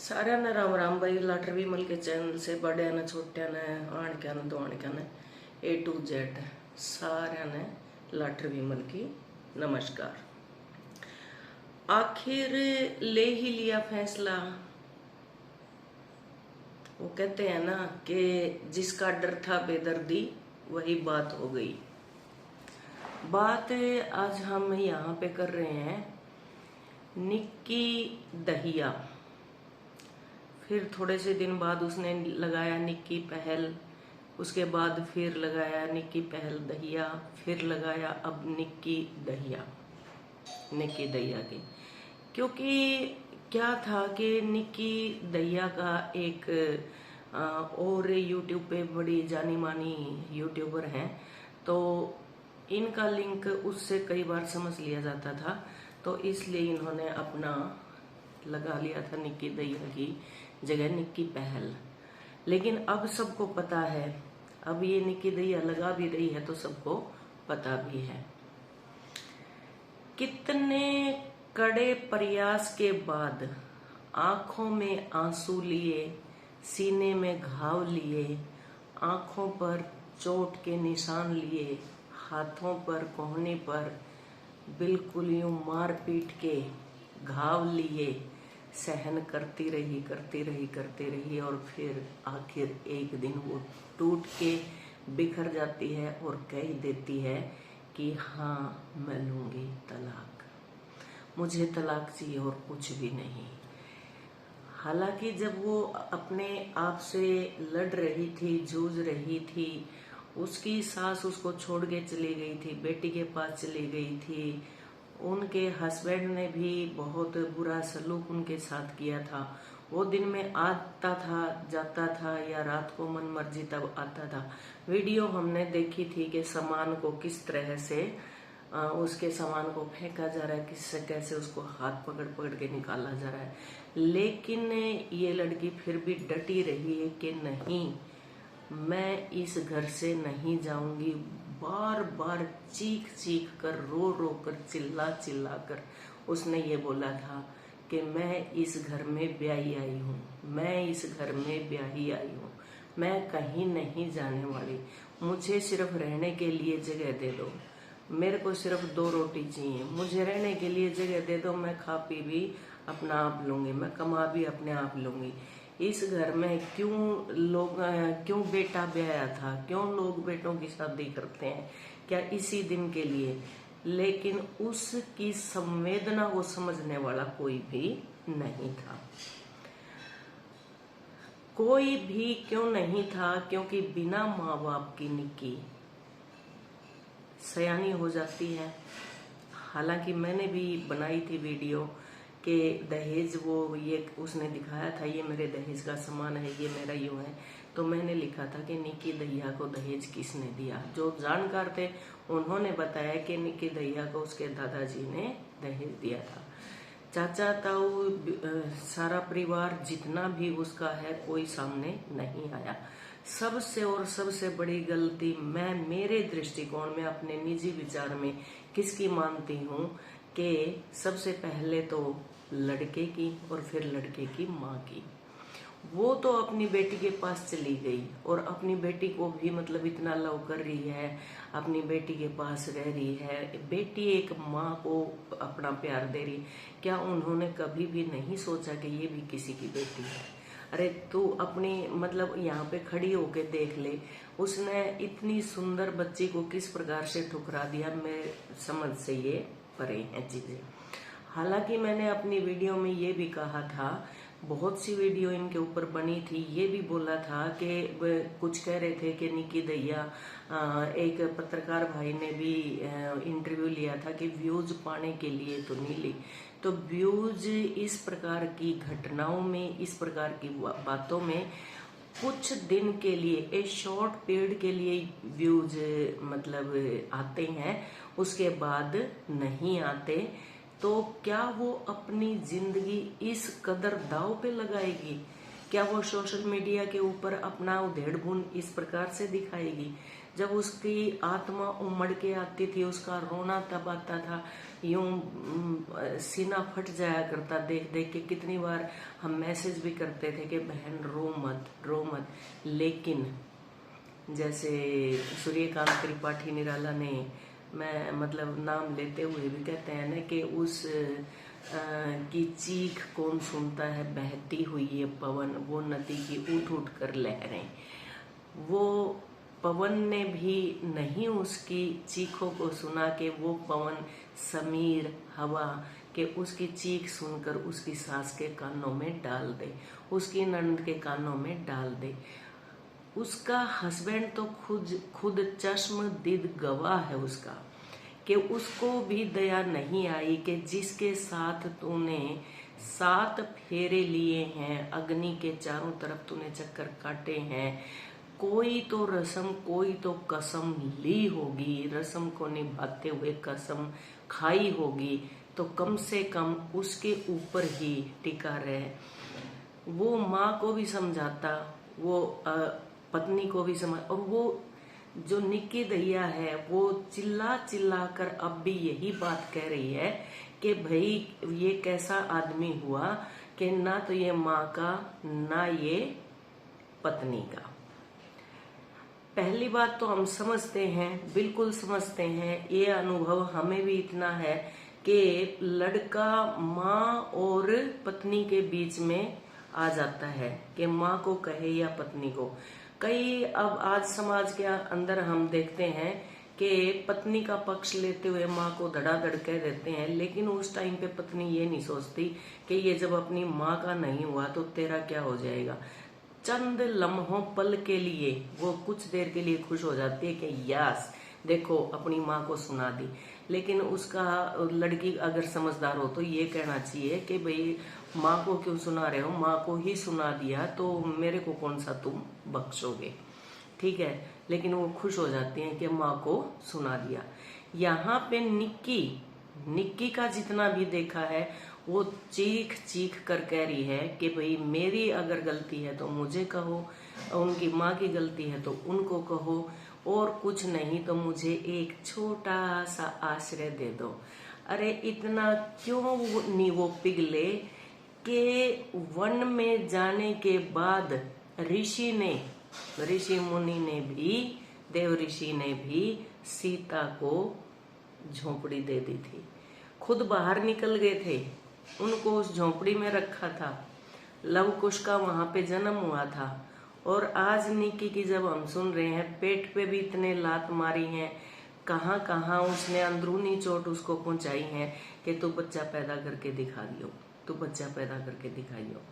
सारे ने राम राम भाई। लाटर विमल के चैनल से बड़े ने छोटे ने आणक्या ने दोणक्या ने A to Z सारे ने लाटर विमल की नमस्कार। आखिर ले ही लिया फैसला। वो कहते हैं ना कि जिसका डर था बेदर्दी वही बात हो गई। बात आज हम यहाँ पे कर रहे हैं निक्की दहिया। फिर थोड़े से दिन बाद उसने लगाया निक्की पहल, उसके बाद फिर लगाया निक्की पहल दहिया, फिर लगाया अब निक्की दहिया की। क्योंकि क्या था कि निक्की दहिया का एक और यूट्यूब पे बड़ी जानी मानी यूट्यूबर हैं, तो इनका लिंक उससे कई बार समझ लिया जाता था, तो इसलिए इन्होंने अपना लगा लिया था निक्की दहिया की जगह निक्की पहल। लेकिन अब सबको पता है, अब ये निक्की दहिया लगा भी रही है तो सबको पता भी है। कितने कड़े प्रयास के बाद, आंखों में आंसू लिए, सीने में घाव लिए, आंखों पर चोट के निशान लिए, हाथों पर कोहनी पर बिल्कुल यूं मार पीट के घाव लिए, सहन करती रही और फिर आखिर एक दिन वो टूट के बिखर जाती है और कह देती है कि हाँ मैं लूंगी तलाक, मुझे तलाक चाहिए और कुछ भी नहीं। हालांकि जब वो अपने आप से लड़ रही थी, जूझ रही थी, उसकी सास उसको छोड़ के चली गई थी, बेटी के पास चली गई थी, उनके हस्बैंड ने भी बहुत बुरा सलूक उनके साथ किया था। वो दिन में आता था जाता था या रात को मन मर्जी तब आता था। वीडियो हमने देखी थी कि सामान को किस तरह से उसके सामान को फेंका जा रहा है, किससे कैसे उसको हाथ पकड़ पकड़ के निकाला जा रहा है। लेकिन ये लड़की फिर भी डटी रही है कि नहीं, मैं इस घर से नहीं जाऊंगी। बार बार चीख चीख कर, रो रो कर, चिल्ला चिल्ला कर उसने ये बोला था कि मैं इस घर में ब्याही आई हूँ, मैं इस घर में ब्याही आई हूँ, मैं कहीं नहीं जाने वाली, मुझे सिर्फ रहने के लिए जगह दे दो, मेरे को सिर्फ 2 रोटी चाहिए, मुझे रहने के लिए जगह दे दो, मैं खा पी भी अपना आप लूंगी, मैं कमा भी अपने आप लूंगी। इस घर में क्यों बेटा ब्याया था, क्यों लोग बेटों की शादी करते हैं, क्या इसी दिन के लिए? लेकिन उसकी संवेदना को समझने वाला कोई भी नहीं था। कोई भी क्यों नहीं था? क्योंकि बिना माँ बाप की निक्की सयानी हो जाती है। हालांकि मैंने भी बनाई थी वीडियो कि दहेज, वो ये उसने दिखाया था ये मेरे दहेज का सामान है, ये मेरा यूं है, तो मैंने लिखा था कि निक्की दहिया को दहेज किसने दिया। जो जानकार थे उन्होंने बताया कि निक्की दहिया को उसके दादाजी ने दहेज दिया था। चाचा ताऊ सारा परिवार जितना भी उसका है कोई सामने नहीं आया। सबसे बड़ी गलती मैं मेरे दृष्टिकोण में, अपने निजी विचार में किसकी मानती हूँ कि सबसे पहले तो लड़के की और फिर लड़के की माँ की। वो तो अपनी बेटी के पास चली गई और अपनी बेटी को भी मतलब इतना लव कर रही है, अपनी बेटी के पास रह रही है, बेटी एक माँ को अपना प्यार दे रही। क्या उन्होंने कभी भी नहीं सोचा कि ये भी किसी की बेटी है? अरे तू अपनी मतलब यहाँ पे खड़ी होके देख ले, उसने इतनी सुंदर बच्ची को किस प्रकार से ठुकरा दिया। मेरे समझ से ये परे हैं चीजें। हालांकि मैंने अपनी वीडियो में ये भी कहा था, बहुत सी वीडियो इनके ऊपर बनी थी, ये भी बोला था कि कुछ कह रहे थे कि निक्की दहिया, एक पत्रकार भाई ने भी इंटरव्यू लिया था कि व्यूज पाने के लिए तो नहीं ली। तो व्यूज इस प्रकार की घटनाओं में, इस प्रकार की बातों में कुछ दिन के लिए, एक शॉर्ट पीरियड के लिए व्यूज मतलब आते हैं, उसके बाद नहीं आते। तो क्या वो अपनी जिंदगी इस कदर दांव पे लगाएगी? क्या वो सोशल मीडिया के ऊपर अपना उधेड़ बुन इस प्रकार से दिखाएगी? जब उसकी आत्मा उमड़ के आती थी, उसका रोना तब आता था, यूं सीना फट जाया करता देख देख के। कितनी बार हम मैसेज भी करते थे कि बहन रो मत, रो मत। लेकिन जैसे सूर्यकांत त्रिपाठी निराला ने, मैं मतलब नाम लेते हुए भी कहते हैं ना कि उस की चीख कौन सुनता है, बहती हुई ये पवन, वो नदी की उठ उठ कर लहरें। वो पवन ने भी नहीं उसकी चीखों को सुना कि वो पवन समीर हवा के उसकी चीख सुनकर उसकी सास के कानों में डाल दे, उसकी ननद के कानों में डाल दे। उसका हस्बैंड तो खुद चश्मदीद गवाह है उसका, कि उसको भी दया नहीं आई कि जिसके साथ तूने 7 फेरे लिए हैं, अग्नि के चारों तरफ तूने चक्कर काटे हैं, कोई तो रस्म, कोई तो कसम ली होगी, रस्म को निभाते हुए कसम खाई होगी, तो कम से कम उसके ऊपर ही टिका रहे। वो माँ को भी समझाता, वो पत्नी को भी समझ, और वो जो निक्की दहिया है वो चिल्ला चिल्ला कर अब भी यही बात कह रही है कि भाई ये कैसा आदमी हुआ कि ना तो ये माँ का ना ये पत्नी का। पहली बात तो हम समझते हैं, बिल्कुल समझते हैं, ये अनुभव हमें भी इतना है कि लड़का माँ और पत्नी के बीच में आ जाता है कि माँ को कहे या पत्नी को। कई अब आज समाज के अंदर हम देखते हैं कि पत्नी का पक्ष लेते हुए माँ को धड़ाधड़ कह देते हैं, लेकिन उस टाइम पे पत्नी ये नहीं सोचती कि ये जब अपनी माँ का नहीं हुआ तो तेरा क्या हो जाएगा। चंद लम्हों पल के लिए वो कुछ देर के लिए खुश हो जाती है कि यस देखो अपनी माँ को सुना दी, लेकिन उसका लड़की अगर समझदार हो तो ये कहना चाहिए कि भाई माँ को क्यों सुना रहे हो, माँ को ही सुना दिया तो मेरे को कौन सा तुम बख्शोगे, ठीक है। लेकिन वो खुश हो जाती हैं कि माँ को सुना दिया। यहाँ पे निक्की का जितना भी देखा है वो चीख चीख कर कह रही है कि भाई मेरी अगर गलती है तो मुझे कहो, उनकी माँ की गलती है तो उनको कहो, और कुछ नहीं तो मुझे एक छोटा सा आश्रय दे दो। अरे इतना क्यों नहीं वो पिघले कि वन में जाने के बाद ऋषि मुनि ने भी, देव ऋषि ने भी सीता को झोंपड़ी दे दी थी, खुद बाहर निकल गए थे, उनको उस झोंपड़ी में रखा था, लव कुश का वहां पे जन्म हुआ था। और आज निक्की की जब हम सुन रहे हैं, पेट पे भी इतने लात मारी हैं, कहाँ कहाँ उसने अंदरूनी चोट उसको पहुंचाई है कि तू बच्चा पैदा करके दिखा दियो, तू बच्चा पैदा करके दिखाइयो।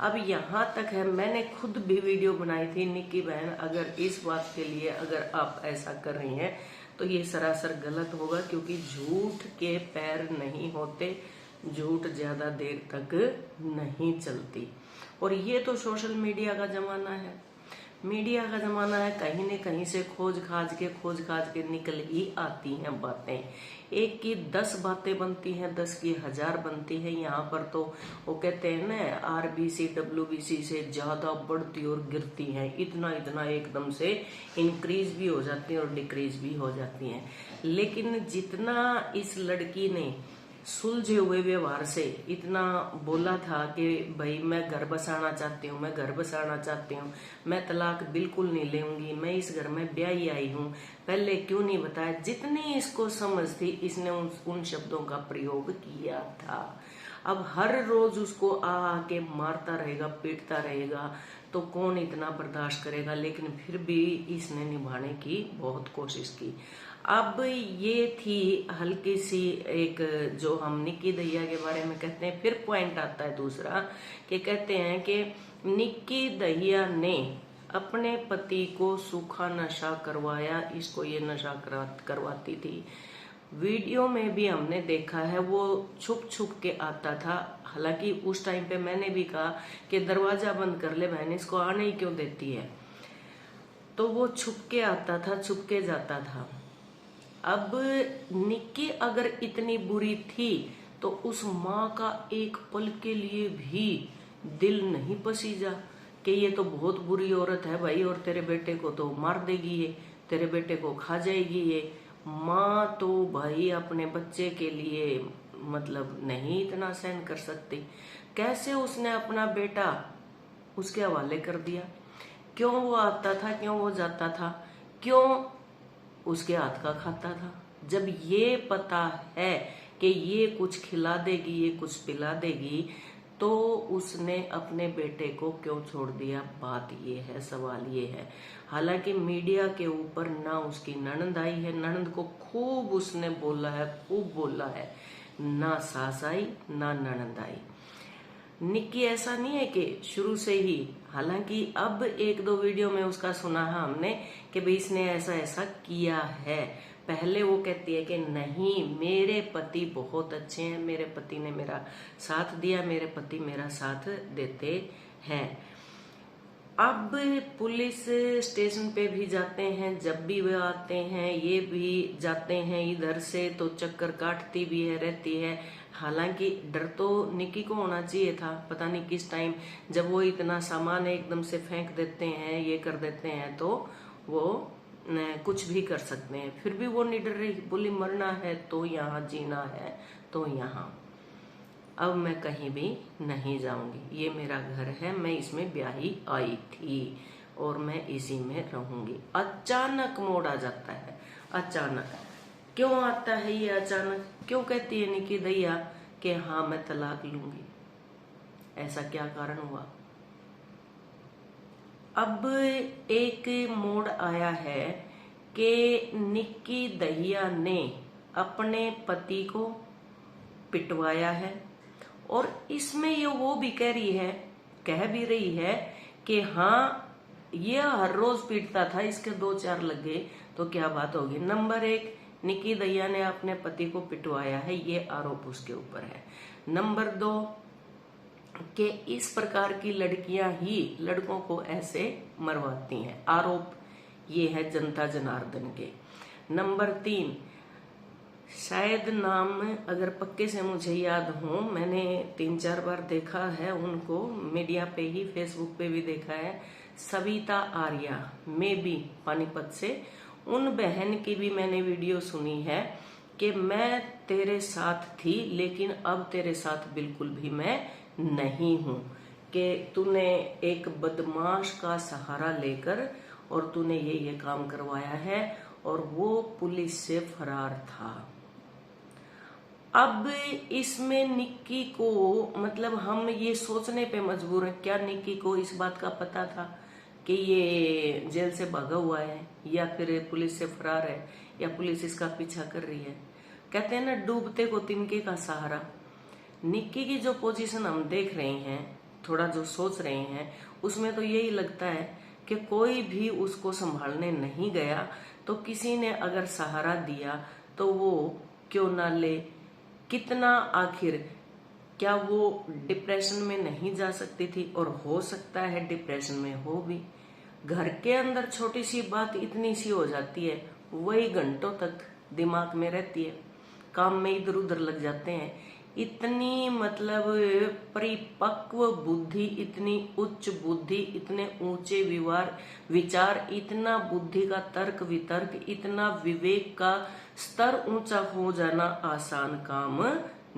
अब यहाँ तक है, मैंने खुद भी वीडियो बनाई थी, निक्की बहन अगर इस बात के लिए अगर आप ऐसा कर रही हैं तो ये सरासर गलत होगा, क्योंकि झूठ के पैर नहीं होते, झूठ ज्यादा देर तक नहीं चलती। और ये तो सोशल मीडिया का जमाना है, मीडिया का जमाना है, कहीं न कहीं से खोज खाज के निकल ही आती हैं बातें। एक की 10 बातें बनती हैं, 10 की 1000 बनती है। यहाँ पर तो वो कहते हैं ना, आरबीसी WBC से ज्यादा बढ़ती और गिरती हैं, इतना एकदम से इंक्रीज भी हो जाती है और डिक्रीज भी हो जाती हैं। लेकिन जितना इस लड़की ने सुलझे हुए व्यवहार से इतना बोला था कि भाई मैं घर बसाना चाहती हूँ, मैं घर बसाना चाहती हूँ, मैं तलाक बिल्कुल नहीं लूंगी, मैं इस घर में ब्याही आई हूँ, पहले क्यों नहीं बताया। जितनी इसको समझ थी इसने उन शब्दों का प्रयोग किया था। अब हर रोज उसको के मारता रहेगा, पीटता रहेगा, तो कौन इतना बर्दाश्त करेगा। लेकिन फिर भी इसने निभाने की बहुत कोशिश की। अब ये थी हल्की सी एक, जो हम निक्की दहिया के बारे में कहते हैं। फिर पॉइंट आता है दूसरा कि कहते हैं कि निक्की दहिया ने अपने पति को सूखा नशा करवाया, इसको ये नशा करवाती थी। वीडियो में भी हमने देखा है वो छुप छुप के आता था। हालांकि उस टाइम पे मैंने भी कहा कि दरवाजा बंद कर ले बहन, इसको आने ही क्यों देती है। तो वो छुप के आता था, छुप के जाता था। अब निक्की अगर इतनी बुरी थी तो उस माँ का एक पल के लिए भी दिल नहीं पसीजा कि ये तो बहुत बुरी औरत है भाई, और तेरे बेटे को तो मार देगी ये, तेरे बेटे को खा जाएगी ये। माँ तो भाई अपने बच्चे के लिए मतलब नहीं इतना सहन कर सकती। कैसे उसने अपना बेटा उसके हवाले कर दिया? क्यों वो आता था, क्यों वो जाता था, क्यों उसके हाथ का खाता था? जब ये पता है कि ये कुछ खिला देगी, ये कुछ पिला देगी, तो उसने अपने बेटे को क्यों छोड़ दिया? बात ये है, सवाल ये है। हालांकि मीडिया के ऊपर ना उसकी ननद आई है, ननद को खूब उसने बोला है, खूब बोला है, ना सास आई ना ननद आई। निक्की ऐसा नहीं है कि शुरू से ही, हालांकि अब एक दो वीडियो में उसका सुना है हमने कि भाई इसने ऐसा ऐसा किया है। पहले वो कहती है कि नहीं, मेरे पति बहुत अच्छे हैं, मेरे पति ने मेरा साथ दिया, मेरे पति मेरा साथ देते हैं। अब पुलिस स्टेशन पे भी जाते हैं, जब भी वे आते हैं, ये भी जाते हैं इधर से, तो चक्कर काटती भी है, रहती है। हालांकि डर तो निक्की को होना चाहिए था, पता नहीं किस टाइम जब वो इतना सामान एकदम से फेंक देते हैं, ये कर देते हैं, तो वो कुछ भी कर सकते हैं। फिर भी वो निडर रही, बोली मरना है तो यहाँ, जीना है तो यहाँ। अब मैं कहीं भी नहीं जाऊंगी, ये मेरा घर है, मैं इसमें ब्याही आई थी और मैं इसी में रहूंगी। अचानक मोड़ आ जाता है। अचानक क्यों आता है ये अचानक? क्यों कहती है निकी दैया कि हाँ मैं तलाक लूंगी? ऐसा क्या कारण हुआ? अब एक मोड़ आया है कि निक्की दहिया ने अपने पति को पिटवाया है, और इसमें ये वो भी कह रही है, कह भी रही है कि हाँ ये हर रोज पीटता था, इसके 2-4 लग गए तो क्या बात होगी। नंबर 1, निक्की दहिया ने अपने पति को पिटवाया है, ये आरोप उसके ऊपर है। नंबर 2, कि इस प्रकार की लड़कियां ही लड़कों को ऐसे मरवाती हैं, आरोप ये है जनता जनार्दन के। नंबर 3, शायद नाम अगर पक्के से मुझे याद हो, मैंने 3-4 बार देखा है उनको मीडिया पे ही, फेसबुक पे भी देखा है, सविता आर्या में भी पानीपत से। उन बहन की भी मैंने वीडियो सुनी है कि मैं तेरे साथ थी लेकिन अब तेरे साथ बिल्कुल भी मैं नहीं हूं, कि तूने एक बदमाश का सहारा लेकर और तूने ये काम करवाया है, और वो पुलिस से फरार था। अब इसमें निक्की को मतलब हम ये सोचने पे मजबूर हैं, क्या निक्की को इस बात का पता था कि ये जेल से भागा हुआ है, या फिर पुलिस से फरार है, या पुलिस इसका पीछा कर रही है? कहते हैं ना, डूबते को तिनके का सहारा। निक्की की जो पोजीशन हम देख रहे हैं, थोड़ा जो सोच रहे हैं, उसमें तो यही लगता है कि कोई भी उसको संभालने नहीं गया, तो किसी ने अगर सहारा दिया तो वो क्यों ना ले। कितना आखिर क्या वो डिप्रेशन में नहीं जा सकती थी? और हो सकता है डिप्रेशन में हो भी। घर के अंदर छोटी सी बात इतनी सी हो जाती है, वही घंटों तक दिमाग में रहती है, काम में इधर उधर लग जाते हैं। इतनी मतलब परिपक्व बुद्धि, इतनी उच्च बुद्धि, इतने ऊंचे विचार, इतना बुद्धि का तर्क वितर्क, इतना विवेक का स्तर ऊंचा हो जाना आसान काम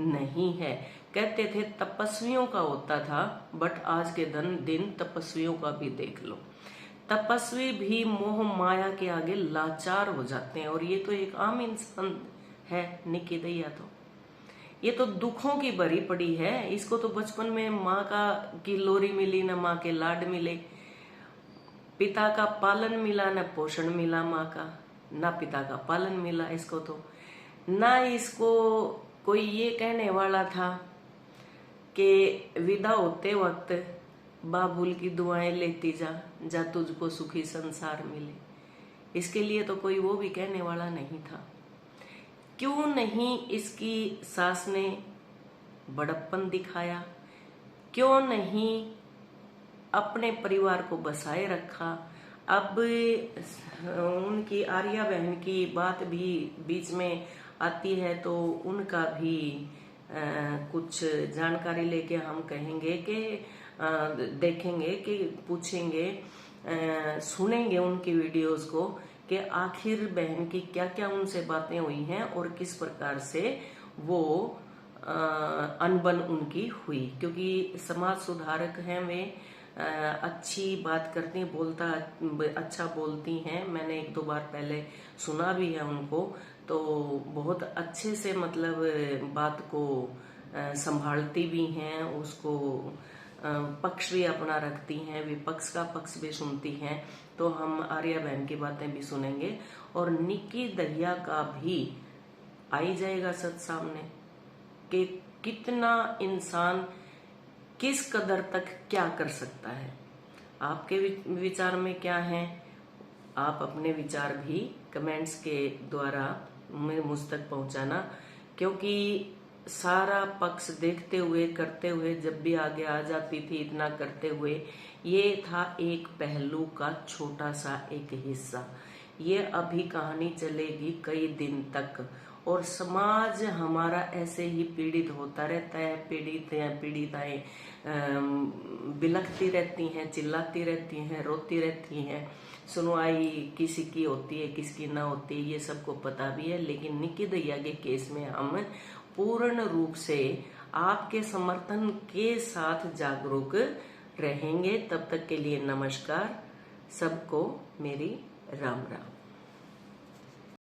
नहीं है। कहते थे तपस्वियों का होता था, बट आज के दिन तपस्वियों का भी देख लो, तपस्वी भी मोह माया के आगे लाचार हो जाते हैं। और ये तो एक आम इंसान है निक्की दैया, तो ये तो दुखों की भरी पड़ी है। इसको तो बचपन में माँ की लोरी मिली, न माँ के लाड मिले, पिता का पालन मिला न पोषण मिला, माँ का ना पिता का पालन मिला इसको, तो ना इसको कोई ये कहने वाला था कि विदा होते वक्त बाबुल की दुआएं लेती जा तुझको सुखी संसार मिले। इसके लिए तो कोई वो भी कहने वाला नहीं था। क्यों नहीं इसकी सास ने बड़प्पन दिखाया? क्यों नहीं अपने परिवार को बसाए रखा? अब उनकी आर्या बहन की बात भी बीच में आती है, तो उनका भी कुछ जानकारी लेके हम कहेंगे कि देखेंगे कि पूछेंगे, सुनेंगे उनकी वीडियोस को कि आखिर बहन की क्या क्या उनसे बातें हुई हैं और किस प्रकार से वो अनबन उनकी हुई, क्योंकि समाज सुधारक हैं वे, अच्छी बात करती अच्छा बोलती हैं। मैंने एक दो बार पहले सुना भी है उनको, तो बहुत अच्छे से मतलब बात को संभालती भी हैं, उसको पक्ष भी अपना रखती हैं, विपक्ष का पक्ष भी सुनती हैं। तो हम आर्या बहन की बातें भी सुनेंगे और निक्की दहिया का भी आई जाएगा सच सामने कि कितना इंसान किस कदर तक क्या कर सकता है। आपके विचार में क्या है, आप अपने विचार भी कमेंट्स के द्वारा मुझ तक पहुंचाना, क्योंकि सारा पक्ष देखते हुए करते हुए जब भी आगे आ जाती थी इतना करते हुए, ये था एक पहलू का छोटा सा एक हिस्सा। ये अभी कहानी चलेगी कई दिन तक और समाज हमारा ऐसे ही पीड़ित होता रहता है। पीड़िताएं बिलखती रहती हैं, चिल्लाती रहती हैं, रोती रहती हैं। सुनवाई किसी की होती है, किसकी ना होती है, ये सबको पता भी है। लेकिन निक्की दहिया के केस में हम पूर्ण रूप से आपके समर्थन के साथ जागरूक रहेंगे। तब तक के लिए नमस्कार, सबको मेरी राम राम।